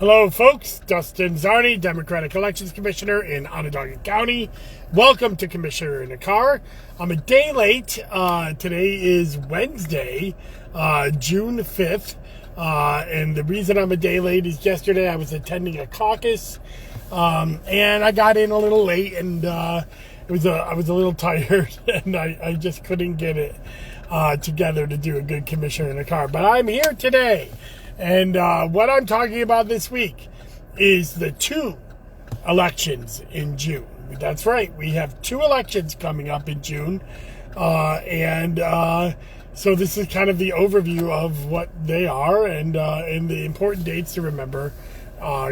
Hello, folks. Dustin Zarni, Democratic Elections Commissioner in Onondaga County. Welcome to Commissioner in a Car. I'm a day late. Today is Wednesday, June 5th. And the reason I'm a day late is yesterday I was attending a caucus, and I got in a little late, and I was a little tired, and I just couldn't get it together to do a good Commissioner in a Car. But I'm here today. And what I'm talking about this week is the two elections in June. That's right. We have two elections coming up in June. So this is kind of the overview of what they are and the important dates to remember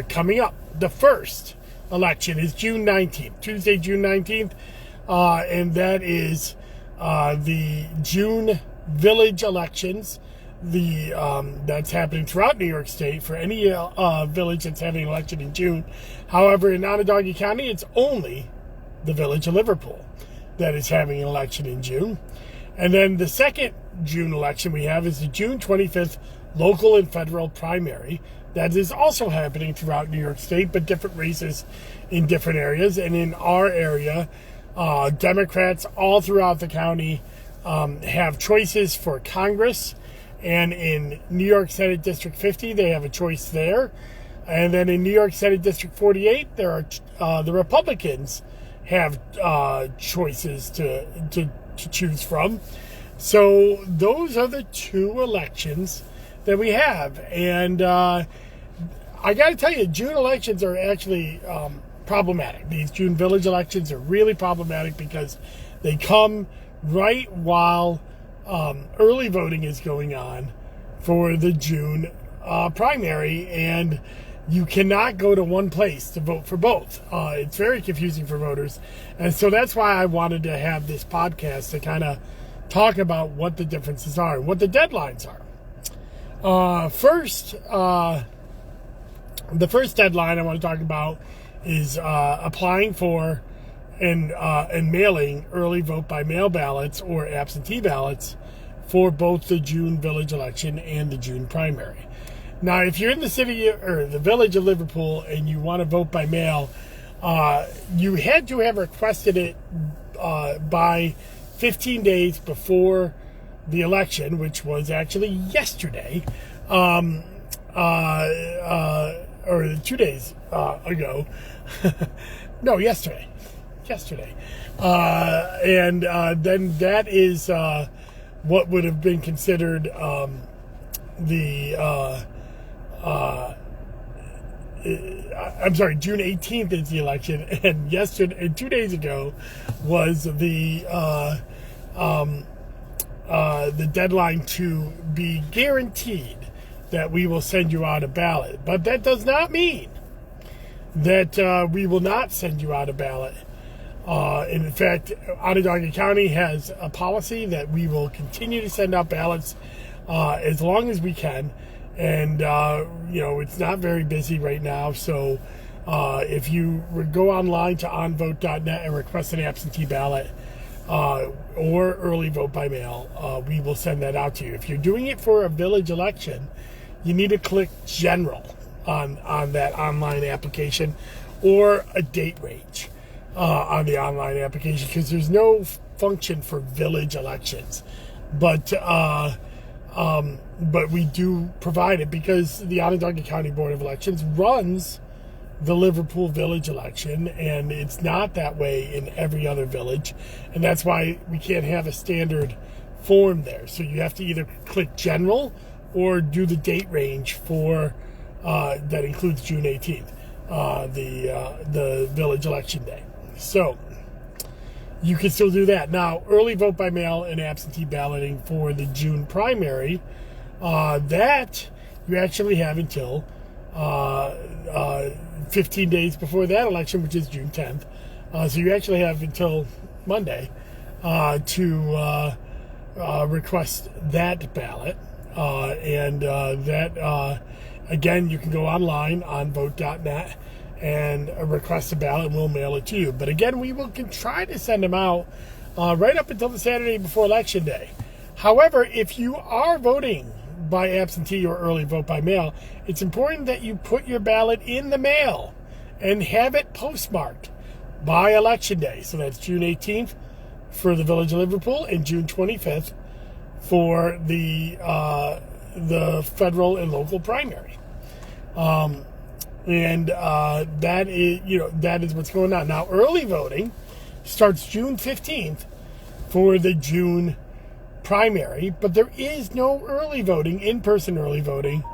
coming up. The first election is June 19th, Tuesday, June 19th. And that is the June village elections. That's happening throughout New York State for any village that's having an election in June. However, in Onondaga County, it's only the village of Liverpool that is having an election in June. And then the second June election we have is the June 25th local and federal primary. That is also happening throughout New York State, but different races in different areas. And in our area, Democrats all throughout the county have choices for Congress. And in New York Senate District 50, they have a choice there. And then in New York Senate District 48, there are the Republicans have choices to choose from. So those are the two elections that we have. And I got to tell you, June elections are actually problematic. These June village elections are really problematic because they come right while early voting is going on for the June primary, and you cannot go to one place to vote for both. It's very confusing for voters, and so that's why I wanted to have this podcast to kind of talk about what the differences are and what the deadlines are. The first deadline I want to talk about is applying for and mailing early vote by mail ballots or absentee ballots for both the June village election and the June primary. Now, if you're in the city or the village of Liverpool and you want to vote by mail, you had to have requested it by 15 days before the election, which was actually yesterday, or 2 days ago. No, yesterday. And then that is what would have been considered I'm sorry, June 18th is the election, and yesterday, and 2 days ago, was the deadline to be guaranteed that we will send you out a ballot. But that does not mean that we will not send you out a ballot. In fact, Onondaga County has a policy that we will continue to send out ballots as long as we can. And, it's not very busy right now. So if you go online to onvote.net and request an absentee ballot or early vote by mail, we will send that out to you. If you're doing it for a village election, you need to click General on that online application, or a date range on the online application, because there's no function for village elections, but we do provide it because the Onondaga County Board of Elections runs the Liverpool Village election, and it's not that way in every other village, and that's why we can't have a standard form there. So you have to either click General or do the date range for that includes June 18th, the village election day. So you can still do that. Now, early vote by mail and absentee balloting for the June primary, that you actually have until 15 days before that election, which is June 10th. So you actually have until Monday to request that ballot. Again, you can go online on vote.net and request a ballot, and we'll mail it to you. But again, we can try to send them out right up until the Saturday before Election Day. However, if you are voting by absentee or early vote by mail, it's important that you put your ballot in the mail and have it postmarked by Election Day. So that's June 18th for the Village of Liverpool and June 25th for the federal and local primary. That is what's going on. Now, early voting starts June 15th for the June primary, but there is no early voting, in-person early voting,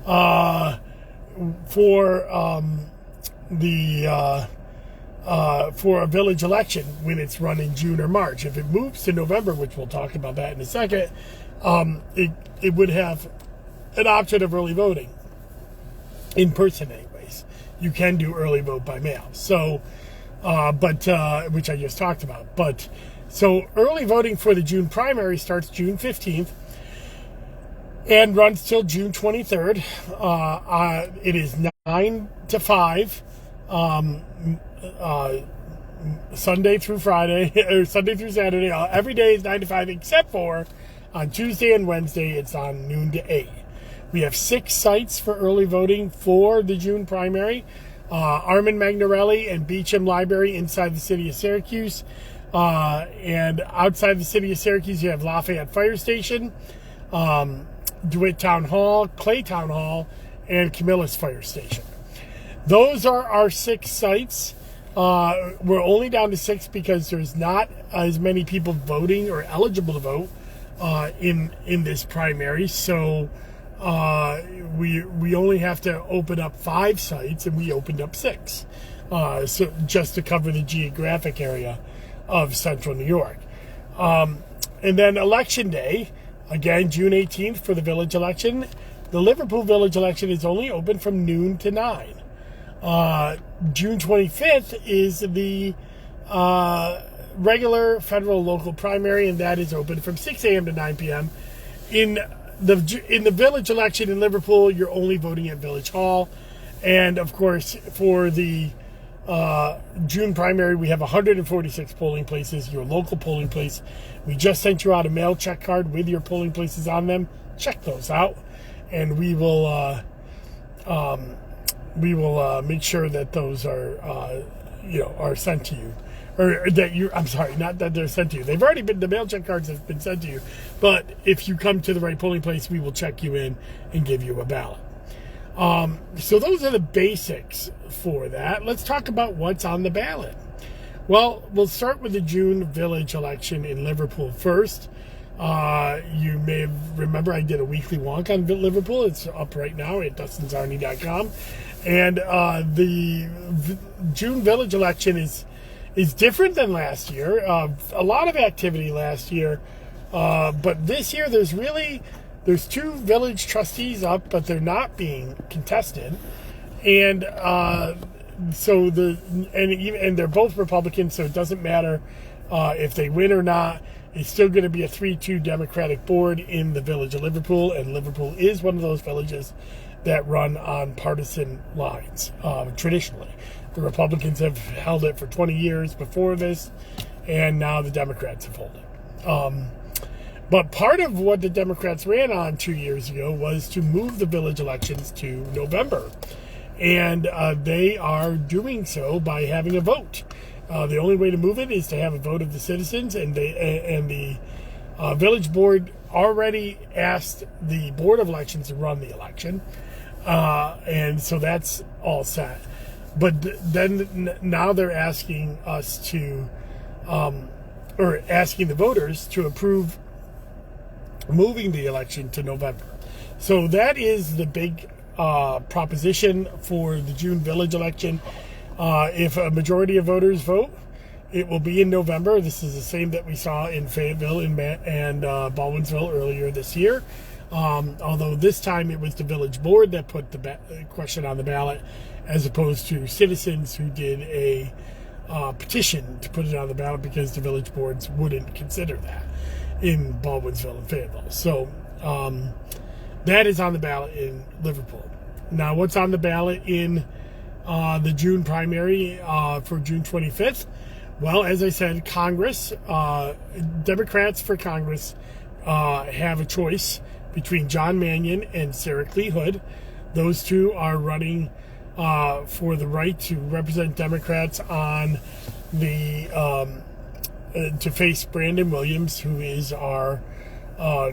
for a village election when it's run in June or March. If it moves to November, which we'll talk about that in a second, it would have an option of early voting in person anyways. You can do early vote by mail. So, which I just talked about. So early voting for the June primary starts June 15th and runs till June 23rd. It is 9 to 5, Sunday through Friday, or Sunday through Saturday. Every day is 9 to 5, except for on Tuesday and Wednesday, it's on noon to 8. We have 6 sites for early voting for the June primary. Armand Magnarelli and Beecham Library inside the city of Syracuse. And outside the city of Syracuse, you have Lafayette Fire Station, DeWitt Town Hall, Clay Town Hall, and Camillus Fire Station. Those are our 6 sites. We're only down to 6 because there's not as many people voting or eligible to vote in this primary. So we only have to open up 5 sites, and we opened up 6, so just to cover the geographic area of Central New York. And then Election Day, again, June 18th for the village election. The Liverpool Village election is only open from noon to 9. June 25th is the regular federal local primary, and that is open from 6 a.m. to 9 p.m. In the village election in Liverpool, you're only voting at Village Hall. And, of course, for the June primary, we have 146 polling places, your local polling place. We just sent you out a mail check card with your polling places on them. Check those out, and we will make sure that those are sent to you. Or that you, I'm sorry, not that they're sent to you. They've already been, the mail check cards have been sent to you. But if you come to the right polling place, we will check you in and give you a ballot. So those are the basics for that. Let's talk about what's on the ballot. Well, we'll start with the June village election in Liverpool first. You may remember I did a weekly wonk on Liverpool. It's up right now at dustinsarney.com. And the June village election is different than last year. A lot of activity last year, but this year there's 2 village trustees up, but they're not being contested, and they're both Republicans, so it doesn't matter if they win or not. It's still going to be a 3-2 Democratic board in the village of Liverpool, and Liverpool is one of those villages that run on partisan lines traditionally. The Republicans have held it for 20 years before this, and now the Democrats have held it. But part of what the Democrats ran on 2 years ago was to move the village elections to November. And they are doing so by having a vote. The only way to move it is to have a vote of the citizens, and the village board already asked the Board of Elections to run the election. And so that's all set. But then now they're asking us to, or asking the voters to approve moving the election to November. So that is the big proposition for the June village election. If a majority of voters vote, it will be in November. This is the same that we saw in Fayetteville and Baldwinsville earlier this year. Although this time it was the village board that put the question on the ballot, as opposed to citizens who did a petition to put it on the ballot because the village boards wouldn't consider that in Baldwinsville and Fayetteville. So that is on the ballot in Liverpool. Now, what's on the ballot in the June primary for June 25th? Well, as I said, Congress, Democrats for Congress have a choice between John Mannion and Sarah Clee Hood. Those two are running for the right to represent Democrats on the to face Brandon Williams, who is our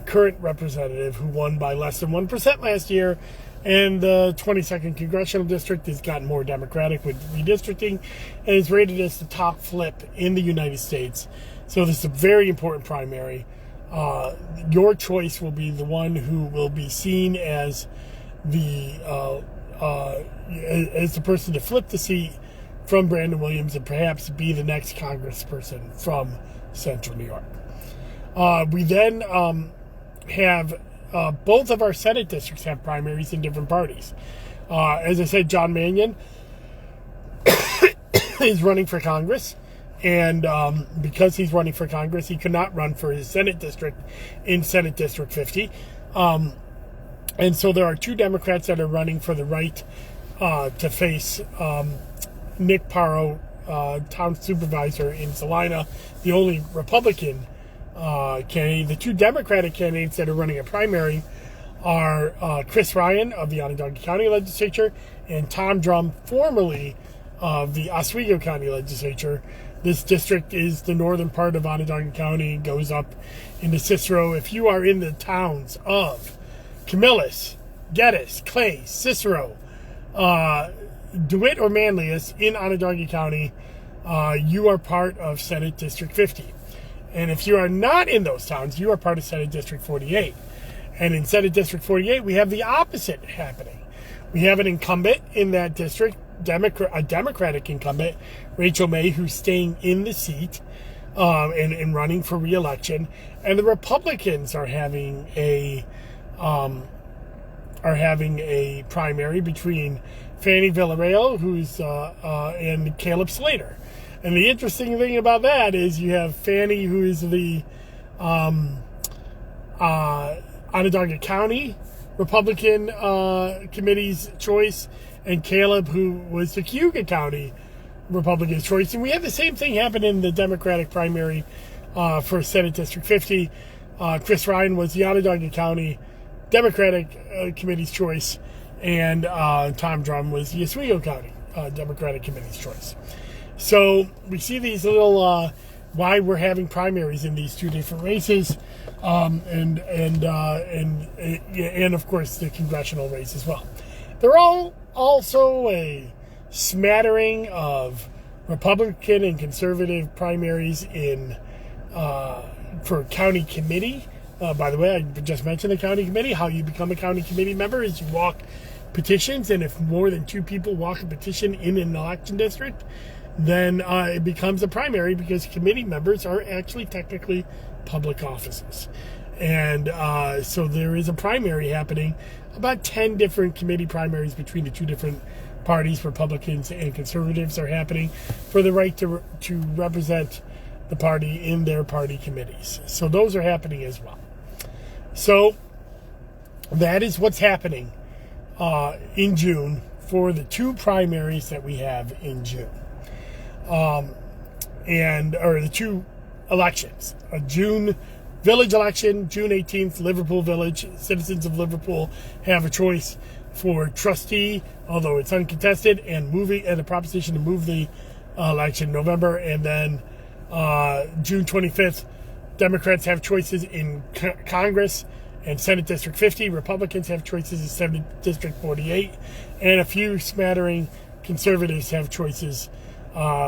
current representative, who won by less than 1% last year. And the 22nd Congressional District has gotten more Democratic with redistricting and is rated as the top flip in the United States. So this is a very important primary. Your choice will be the one who will be seen as the person to flip the seat from Brandon Williams and perhaps be the next congressperson from Central New York. We then have both of our Senate districts have primaries in different parties. As I said, John Mannion is running for Congress, and because he's running for Congress, he could not run for his Senate district in Senate District 50. And so there are two Democrats that are running for the right to face Nick Paro, town supervisor in Salina, the only Republican candidate. The two Democratic candidates that are running a primary are Chris Ryan of the Onondaga County Legislature and Tom Drum, formerly of the Oswego County Legislature. This district is the northern part of Onondaga County, goes up into Cicero. If you are in the towns of Camillus, Geddes, Clay, Cicero, DeWitt, or Manlius in Onondaga County, you are part of Senate District 50. And if you are not in those towns, you are part of Senate District 48. And in Senate District 48, we have the opposite happening. We have an incumbent in that district, a Democratic incumbent, Rachel May, who's staying in the seat and running for re-election. And the Republicans are having a primary between Fannie Villarreal, who's and Caleb Slater. And the interesting thing about that is you have Fannie, who is the Onondaga County Republican Committee's choice, and Caleb, who was the Cayuga County Republican's choice. And we had the same thing happen in the Democratic primary for Senate District 50. Chris Ryan was the Onondaga County Democratic Committee's choice, and Tom Drum was the Oswego County Democratic Committee's choice. So we see these little why we're having primaries in these two different races, and of course the congressional race as well. They're all also a smattering of Republican and conservative primaries in for county committee. By the way, I just mentioned the county committee. How you become a county committee member is you walk petitions, and if more than two people walk a petition in an election district, then it becomes a primary, because committee members are actually technically public offices. And so there is a primary happening, about 10 different committee primaries between the two different parties, Republicans and conservatives, are happening for the right to represent the party in their party committees. So those are happening as well. So that is what's happening in June for the two primaries that we have in June. Or the two elections. A June village election, June 18th, Liverpool Village. Citizens of Liverpool have a choice for trustee, although it's uncontested, and the proposition to move the election November. And then June 25th, Democrats have choices in Congress and Senate District 50. Republicans have choices in Senate District 48. And a few smattering conservatives have choices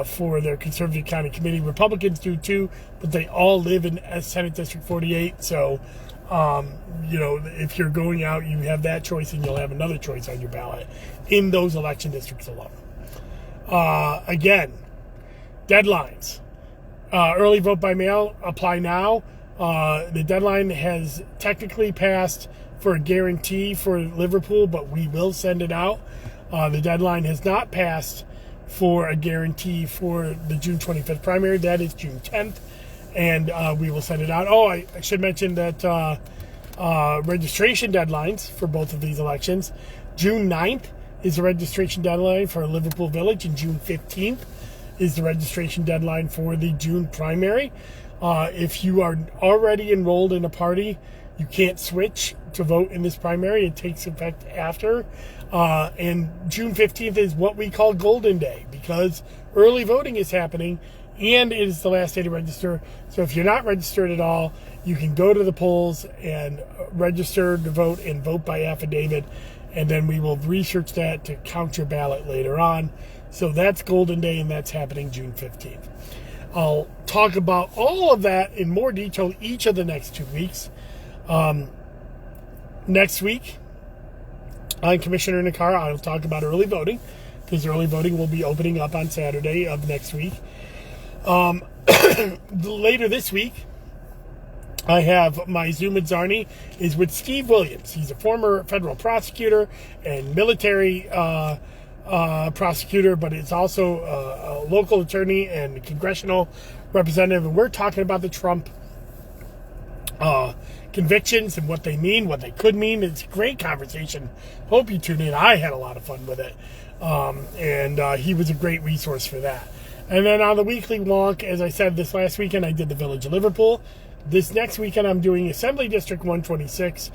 for their conservative county committee. Republicans do too, but they all live in Senate District 48. So, if you're going out, you have that choice, and you'll have another choice on your ballot in those election districts alone. Again, deadlines. Early vote by mail, apply now. The deadline has technically passed for a guarantee for Liverpool, but we will send it out. The deadline has not passed for a guarantee for the June 25th primary. That is June 10th, and we will send it out. Oh, I should mention that registration deadlines for both of these elections. June 9th is the registration deadline for Liverpool Village, and June 15th is the registration deadline for the June primary. If you are already enrolled in a party, You can't switch to vote in this primary. It takes effect after. And June 15th is what we call Golden Day because early voting is happening and it is the last day to register. So if you're not registered at all, you can go to the polls and register to vote and vote by affidavit. And then we will research that to count your ballot later on. So that's Golden Day, and that's happening June 15th. I'll talk about all of that in more detail each of the next 2 weeks. Next week, on Commissioner Nakar, I'll talk about early voting, because early voting will be opening up on Saturday of next week. Later this week, I have my Zoom with Zarni is with Steve Williams. He's a former federal prosecutor and military prosecutor, but is also a local attorney and congressional representative. And we're talking about the Trump convictions and what they mean, what they could mean. It's a great conversation. Hope you tune in. I had a lot of fun with it. And he was a great resource for that. And then on the weekly wonk, as I said, this last weekend I did the Village of Liverpool. This next weekend I'm doing Assembly District 126.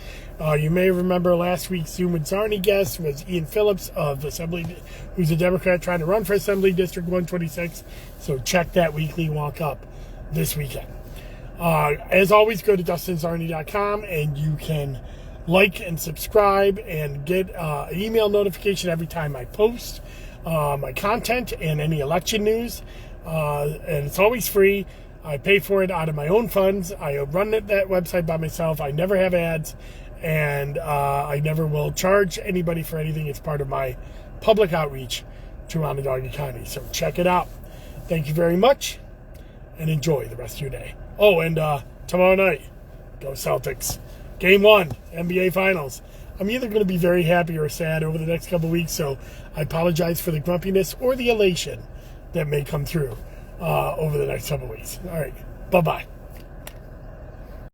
You may remember last week's Zoom with Zarni guest was Ian Phillips of Assembly, who's a Democrat trying to run for Assembly District 126. So check that weekly wonk up this weekend. As always, go to DustinZarni.com and you can like and subscribe and get email notification every time I post my content and any election news. And it's always free. I pay for it out of my own funds. I run that website by myself. I never have ads, and I never will charge anybody for anything. It's part of my public outreach to Onondaga County. So check it out. Thank you very much, and enjoy the rest of your day. Oh, and tomorrow night, go Celtics. Game 1, NBA Finals. I'm either going to be very happy or sad over the next couple of weeks, so I apologize for the grumpiness or the elation that may come through over the next couple of weeks. All right, bye-bye.